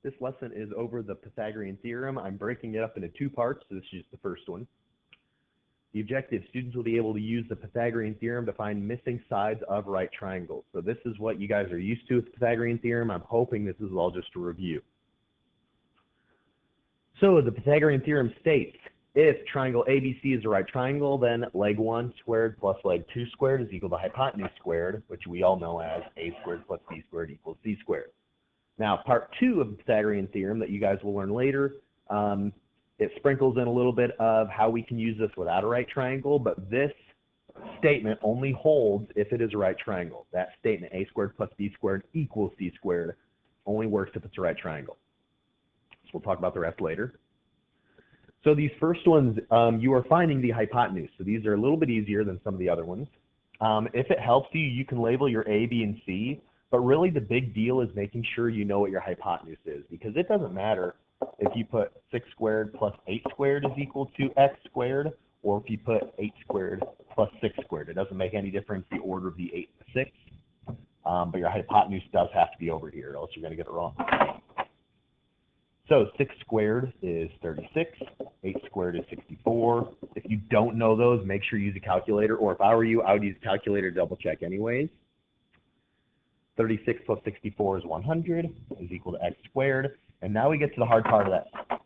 This lesson is over the Pythagorean Theorem. I'm breaking it up into two parts, so this is just the first one. The objective, students will be able to use the Pythagorean Theorem to find missing sides of right triangles. So this is what you guys are used to with the Pythagorean Theorem. I'm hoping this is all just a review. So the Pythagorean Theorem states, if triangle ABC is a right triangle, then leg 1 squared plus leg 2 squared is equal to hypotenuse squared, which we all know as a squared plus b squared equals c squared. Now, part 2 of the Pythagorean Theorem that you guys will learn later, it sprinkles in a little bit of how we can use this without a right triangle, but this statement only holds if it is a right triangle. That statement, a squared plus b squared equals c squared, only works if it's a right triangle. So we'll talk about the rest later. So these first ones, you are finding the hypotenuse. So these are a little bit easier than some of the other ones. If it helps you, you can label your A, B, and C, but really the big deal is making sure you know what your hypotenuse is, because it doesn't matter if you put 6 squared plus 8 squared is equal to x squared, or if you put 8 squared plus 6 squared. It doesn't make any difference the order of the 8 and the 6, but your hypotenuse does have to be over here, else you're going to get it wrong. So 6 squared is 36, 8 squared is 64. If you don't know those, make sure you use a calculator, or if I were you, I would use a calculator to double check anyways. 36 plus 64 is 100, is equal to x squared. And now we get to the hard part of that.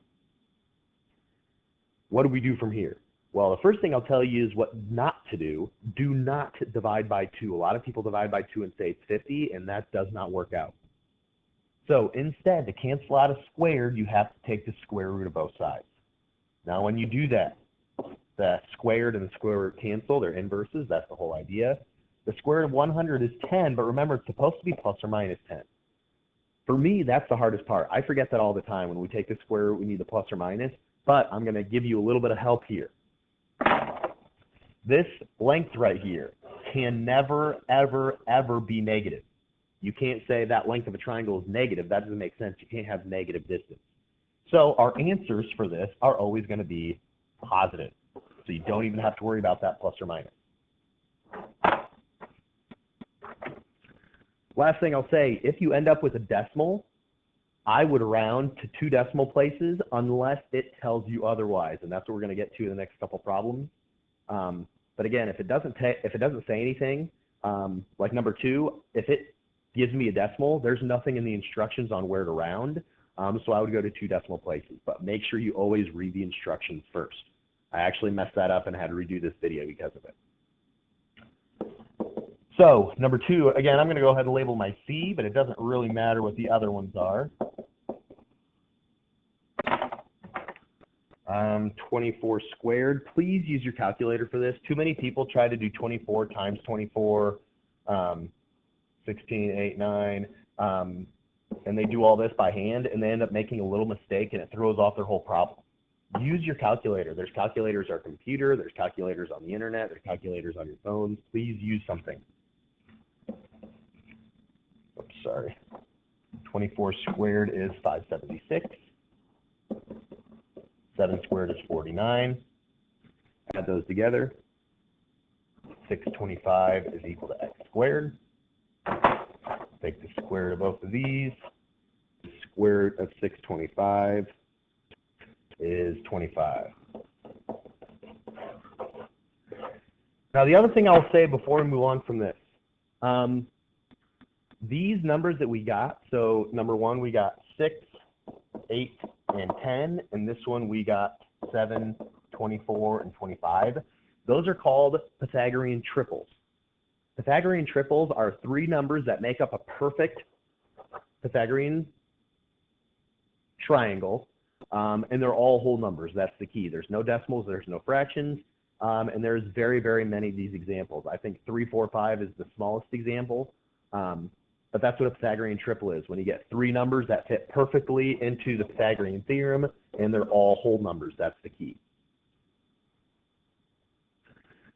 What do we do from here? Well, the first thing I'll tell you is what not to do. Do not divide by 2. A lot of people divide by 2 and say it's 50, and that does not work out. So instead, to cancel out a squared, you have to take the square root of both sides. Now, when you do that, the squared and the square root cancel. They're inverses. That's the whole idea. The square root of 100 is 10, but remember, it's supposed to be plus or minus 10. For me, that's the hardest part. I forget that all the time. When we take the square root, we need the plus or minus, but I'm going to give you a little bit of help here. This length right here can never, ever, ever be negative. You can't say that length of a triangle is negative. That doesn't make sense. You can't have negative distance. So our answers for this are always going to be positive. So you don't even have to worry about that plus or minus. Last thing I'll say, if you end up with a decimal, I would round to 2 decimal places unless it tells you otherwise, and that's what we're going to get to in the next couple problems. But again, if it doesn't say anything, like number 2, if it gives me a decimal, there's nothing in the instructions on where to round, so I would go to 2 decimal places. But make sure you always read the instructions first. I actually messed that up and had to redo this video because of it. So, number 2, again, I'm going to go ahead and label my C, but it doesn't really matter what the other ones are. 24 squared. Please use your calculator for this. Too many people try to do 24 times 24, 16, 8, 9, and they do all this by hand, and they end up making a little mistake, and it throws off their whole problem. Use your calculator. There's calculators on your computer. There's calculators on the internet. There's calculators on your phones. Please use something. Oops, sorry. 24 squared is 576. 7 squared is 49. Add those together. 625 is equal to x squared. Take the square root of both of these. The square root of 625 is 25. Now, the other thing I'll say before we move on from this, these numbers that we got, so number 1, we got 6, 8, and 10, and this one we got 7, 24, and 25. Those are called Pythagorean triples. Pythagorean triples are 3 numbers that make up a perfect Pythagorean triangle, and they're all whole numbers. That's the key. There's no decimals, there's no fractions, and there's very, very many of these examples. I think 3, 4, 5 is the smallest example, but that's what a Pythagorean triple is, when you get 3 numbers that fit perfectly into the Pythagorean theorem, and they're all whole numbers. That's the key.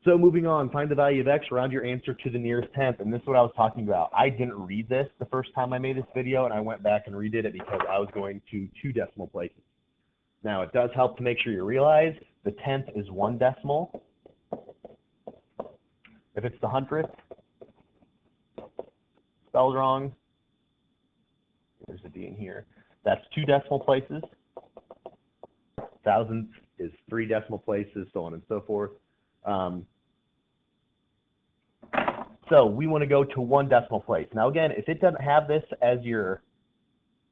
So moving on, find the value of x, round your answer to the nearest tenth, and this is what I was talking about. I didn't read this the first time I made this video, and I went back and redid it because I was going to 2 decimal places. Now, it does help to make sure you realize the tenth is 1 decimal. If it's the 100th, spelled wrong. There's a D in here. That's 2 decimal places. Thousandths is 3 decimal places, so on and so forth. So we want to go to 1 decimal place. Now again, if it doesn't have this as your,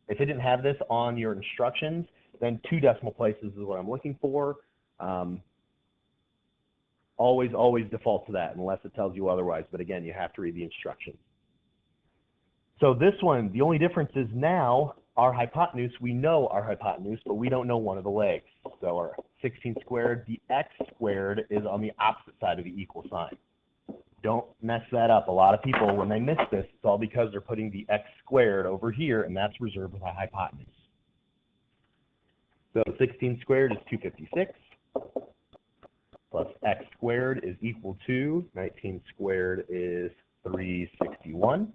if it didn't have this on your instructions, then 2 decimal places is what I'm looking for. Always default to that unless it tells you otherwise. But again, you have to read the instructions. So this one, the only difference is now our hypotenuse, we know our hypotenuse, but we don't know one of the legs. So our 16 squared, the x squared is on the opposite side of the equal sign. Don't mess that up. A lot of people, when they miss this, it's all because they're putting the x squared over here, and that's reserved with a hypotenuse. So 16 squared is 256, plus x squared is equal to 19 squared is 361.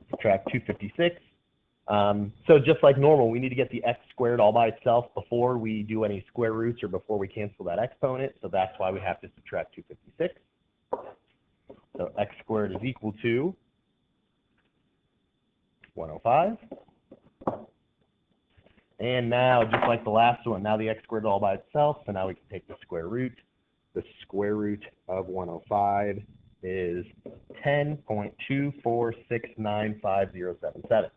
Subtract 256. So just like normal, we need to get the x squared all by itself before we do any square roots or before we cancel that exponent. So that's why we have to subtract 256. So x squared is equal to 105. And now, just like the last one, now the x squared is all by itself. So now we can take the square root. The square root of 105 is 10.246950077.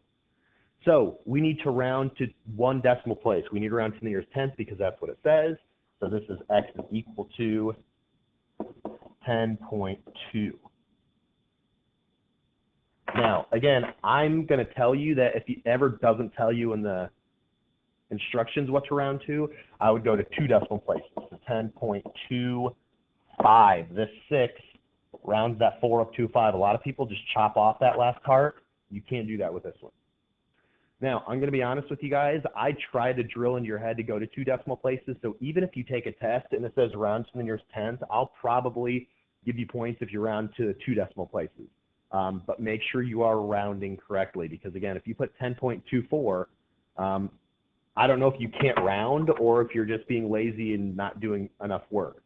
So we need to round to 1 decimal place. We need to round to the nearest tenth because that's what it says. So this is x is equal to 10.2. Now, again, I'm going to tell you that if it ever doesn't tell you in the instructions what to round to, I would go to 2 decimal places. So 10.25. This 6 rounds that 4 up to 5. A lot of people just chop off that last part. You can't do that with this one. Now, I'm going to be honest with you guys. I try to drill into your head to go to 2 decimal places. So even if you take a test and it says round to the nearest tenth, I'll probably give you points if you round to 2 decimal places. But make sure you are rounding correctly because, again, if you put 10.24, I don't know if you can't round or if you're just being lazy and not doing enough work.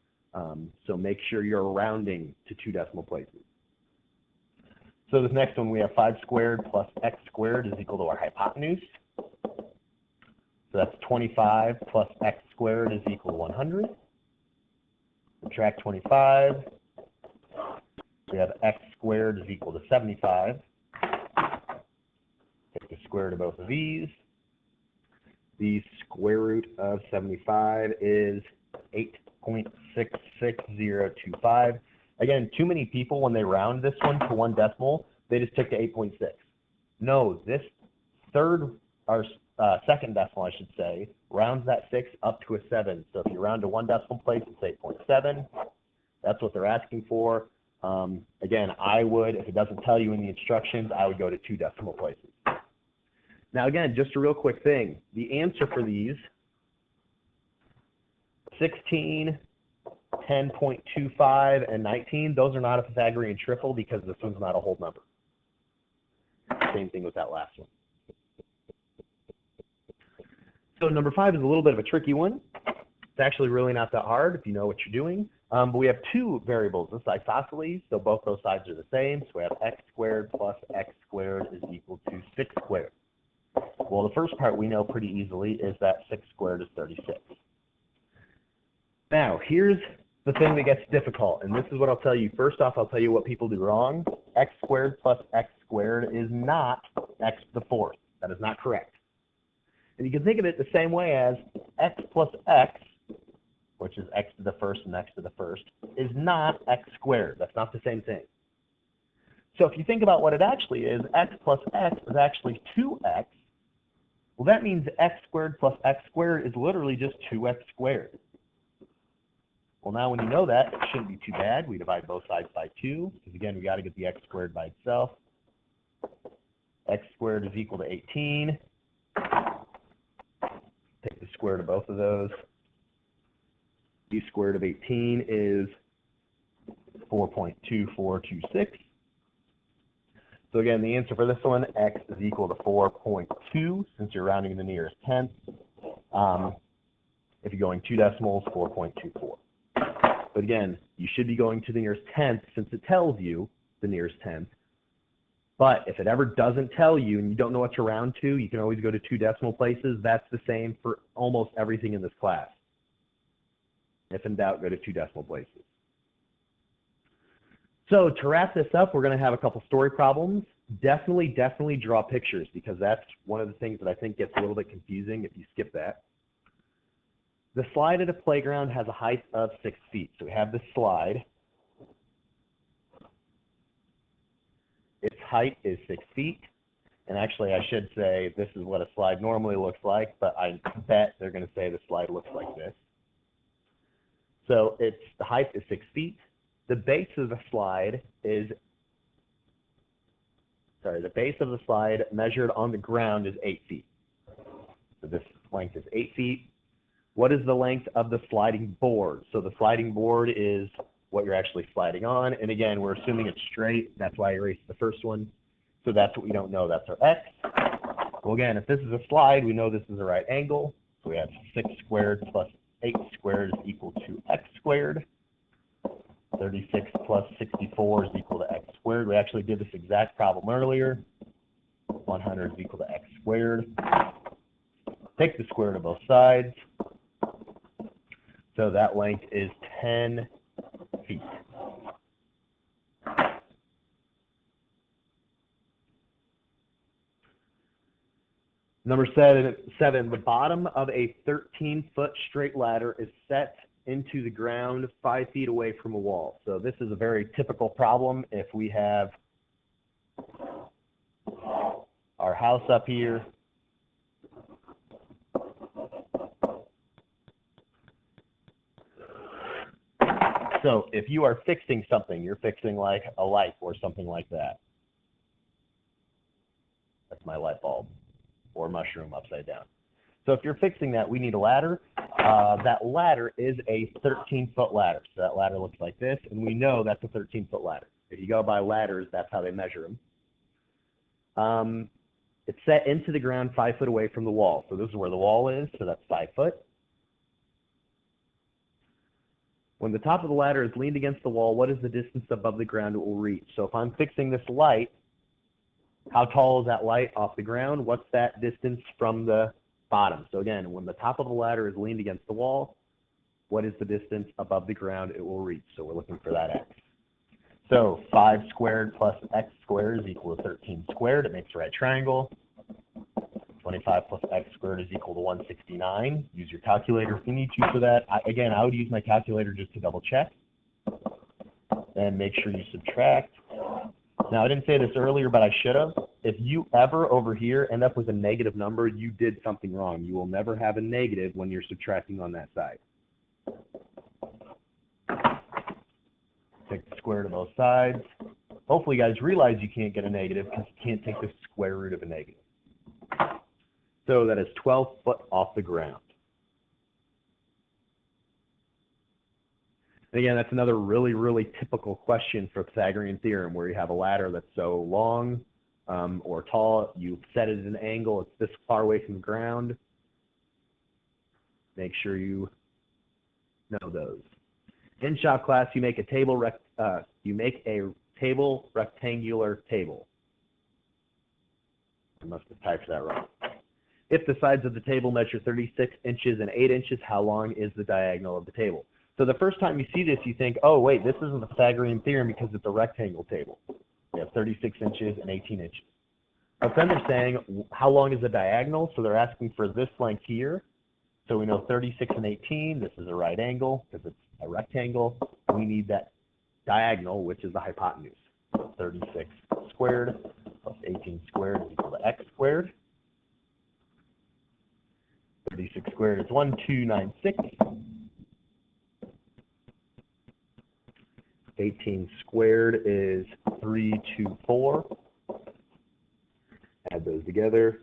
So make sure you're rounding to 2 decimal places. So this next one, we have 5 squared plus x squared is equal to our hypotenuse. So that's 25 plus x squared is equal to 100. Subtract 25. We have x squared is equal to 75. Take the square root of both of these. The square root of 75 is 8.66025. Again, too many people, when they round this one to 1 decimal, they just took the 8.6. No, this second decimal, I should say, rounds that 6 up to a 7. So if you round to 1 decimal place, it's 8.7. That's what they're asking for. Again, I would, if it doesn't tell you in the instructions, I would go to 2 decimal places. Now, again, just a real quick thing. The answer for these, 16, 10.25, and 19, those are not a Pythagorean triple because this one's not a whole number. Same thing with that last one. So number 5 is a little bit of a tricky one. It's actually really not that hard if you know what you're doing. But we have 2 variables. This is isosceles, so both those sides are the same. So we have x squared plus x squared is equal to 6 squared. Well, the first part we know pretty easily is that 6 squared is 36. Now, here's the thing that gets difficult, and this is what I'll tell you. First off, I'll tell you what people do wrong. X squared plus x squared is not x to the 4th. That is not correct. And you can think of it the same way as x plus x, which is x to the 1st and x to the 1st, is not x squared. That's not the same thing. So if you think about what it actually is, x plus x is actually 2x. Well, that means x squared plus x squared is literally just 2x squared. Well, now when you know that, it shouldn't be too bad. We divide both sides by 2, because again, we got to get the x squared by itself. X squared is equal to 18. Take the square root of both of those. The square root of 18 is 4.2426. So again, the answer for this one, x is equal to 4.2, since you're rounding the nearest tenth. If you're going 2 decimals, 4.24. But again, you should be going to the nearest tenth since it tells you the nearest tenth. But if it ever doesn't tell you and you don't know what to round to, you can always go to 2 decimal places. That's the same for almost everything in this class. If in doubt, go to 2 decimal places. So to wrap this up, we're going to have a couple story problems. Definitely draw pictures, because that's one of the things that I think gets a little bit confusing if you skip that. The slide at a playground has a height of 6 feet. So we have this slide. Its height is 6 feet. And actually, I should say this is what a slide normally looks like, but I bet they're going to say the slide looks like this. So the height is 6 feet. The base of the slide measured on the ground is 8 feet. So this length is 8 feet. What is the length of the sliding board? So the sliding board is what you're actually sliding on. And again, we're assuming it's straight. That's why I erased the first one. So that's what we don't know. That's our x. Well, again, if this is a slide, we know this is a right angle. So we have 6 squared plus 8 squared is equal to x squared. 36 plus 64 is equal to x squared. We actually did this exact problem earlier. 100 is equal to x squared. Take the square root of both sides. So that length is 10 feet. Number 7, the bottom of a 13-foot straight ladder is set into the ground 5 feet away from a wall. So this is a very typical problem. If we have our house up here, so if you are fixing something, you're fixing like a light or something like that. That's my light bulb or mushroom upside down. So if you're fixing that, we need a ladder. That ladder is a 13-foot ladder. So that ladder looks like this, and we know that's a 13-foot ladder. If you go by ladders, that's how they measure them. It's set into the ground 5 foot away from the wall. So this is where the wall is, so that's 5 foot. When the top of the ladder is leaned against the wall, what is the distance above the ground it will reach? So if I'm fixing this light, how tall is that light off the ground? What's that distance from the bottom? So again, when the top of the ladder is leaned against the wall, what is the distance above the ground it will reach? So we're looking for that x. So 5 squared plus x squared is equal to 13 squared. It makes a right triangle. 25 plus x squared is equal to 169. Use your calculator if you need to for that. Again, I would use my calculator just to double check. And make sure you subtract. Now, I didn't say this earlier, but I should have. If you ever over here end up with a negative number, you did something wrong. You will never have a negative when you're subtracting on that side. Take the square root of both sides. Hopefully, you guys realize you can't get a negative because you can't take the square root of a negative. So that is 12 foot off the ground. And again, that's another really typical question for Pythagorean theorem, where you have a ladder that's so long or tall, you set it at an angle, it's this far away from the ground. Make sure you know those. In shop class, you make a rectangular table. I must have typed that wrong. If the sides of the table measure 36 inches and 8 inches, how long is the diagonal of the table? So the first time you see this, you think, oh, wait, this isn't the Pythagorean theorem because it's a rectangle table. We have 36 inches and 18 inches. But then they're saying, how long is the diagonal? So they're asking for this length here. So we know 36 and 18, this is a right angle because it's a rectangle. We need that diagonal, which is the hypotenuse. So 36 squared plus 18 squared is equal to x squared. 36 squared is 1296. 18 squared is 324. Add those together.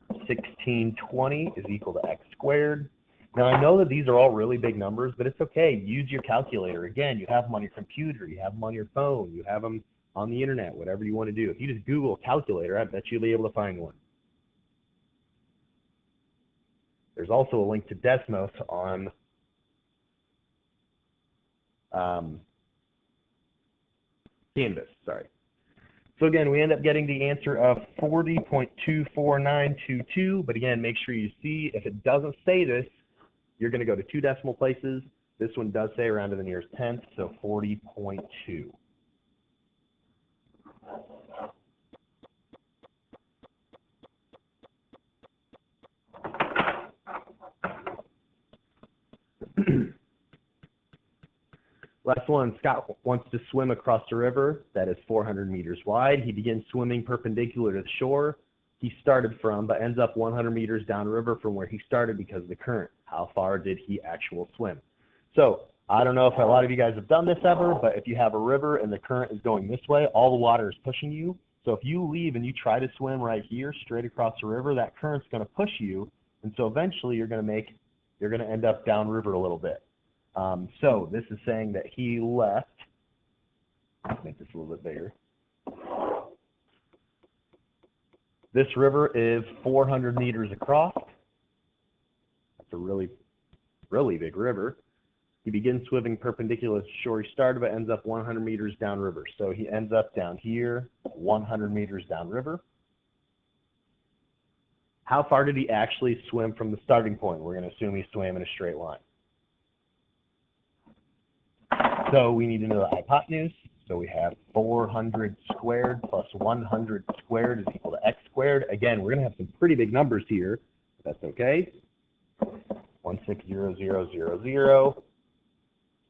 1620 is equal to x squared. Now, I know that these are all really big numbers, but it's okay. Use your calculator. Again, you have them on your computer. You have them on your phone. You have them on the internet, whatever you want to do. If you just Google calculator, I bet you'll be able to find one. There's also a link to Desmos on Canvas, sorry. So again, we end up getting the answer of 40.24922, but again, make sure you see if it doesn't say this, you're going to go to 2 decimal places. This one does say around to the nearest tenth, so 40.2. Last one, Scott wants to swim across a river that is 400 meters wide. He begins swimming perpendicular to the shore he started from, but ends up 100 meters downriver from where he started because of the current. How far did he actually swim? So I don't know if a lot of you guys have done this ever, but if you have a river and the current is going this way, all the water is pushing you. So if you leave and you try to swim right here straight across the river, that current's going to push you, and so eventually you're going to end up downriver a little bit. So this is saying that he left. Let's make this a little bit bigger. This river is 400 meters across. That's a really, really big river. He begins swimming perpendicular to the shore he started, but ends up 100 meters downriver. So he ends up down here, 100 meters downriver. How far did he actually swim from the starting point? We're going to assume he swam in a straight line. So we need to know the hypotenuse. So we have 400 squared plus 100 squared is equal to x squared. Again, we're going to have some pretty big numbers here. That's okay. 160,000.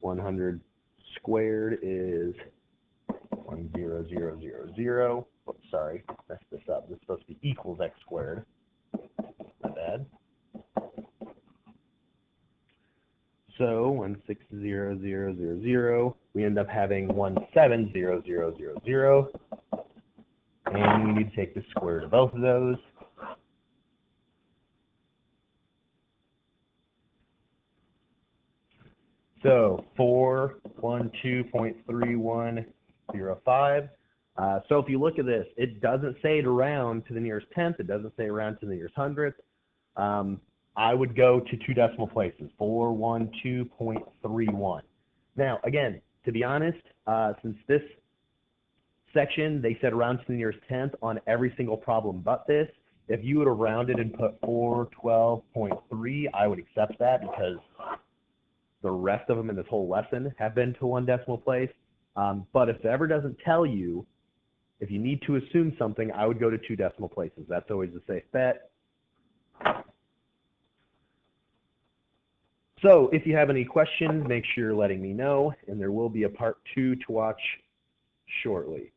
100 squared is 100,000. Oops, sorry, messed this up. This is supposed to be equals x squared. My bad. So 160,000, we end up having 17,000, and we need to take the square root of both of those. So 412.3105. So if you look at this, it doesn't say to round to the nearest tenth. It doesn't say round to the nearest hundredth. I would go to 2 decimal places, 412.31. Now, again, to be honest, since this section, they said round to the nearest tenth on every single problem but this, if you would have rounded and put 412.3, I would accept that because the rest of them in this whole lesson have been to 1 decimal place. But if it ever doesn't tell you, if you need to assume something, I would go to 2 decimal places. That's always a safe bet. So if you have any questions, make sure you're letting me know, and there will be a part 2 to watch shortly.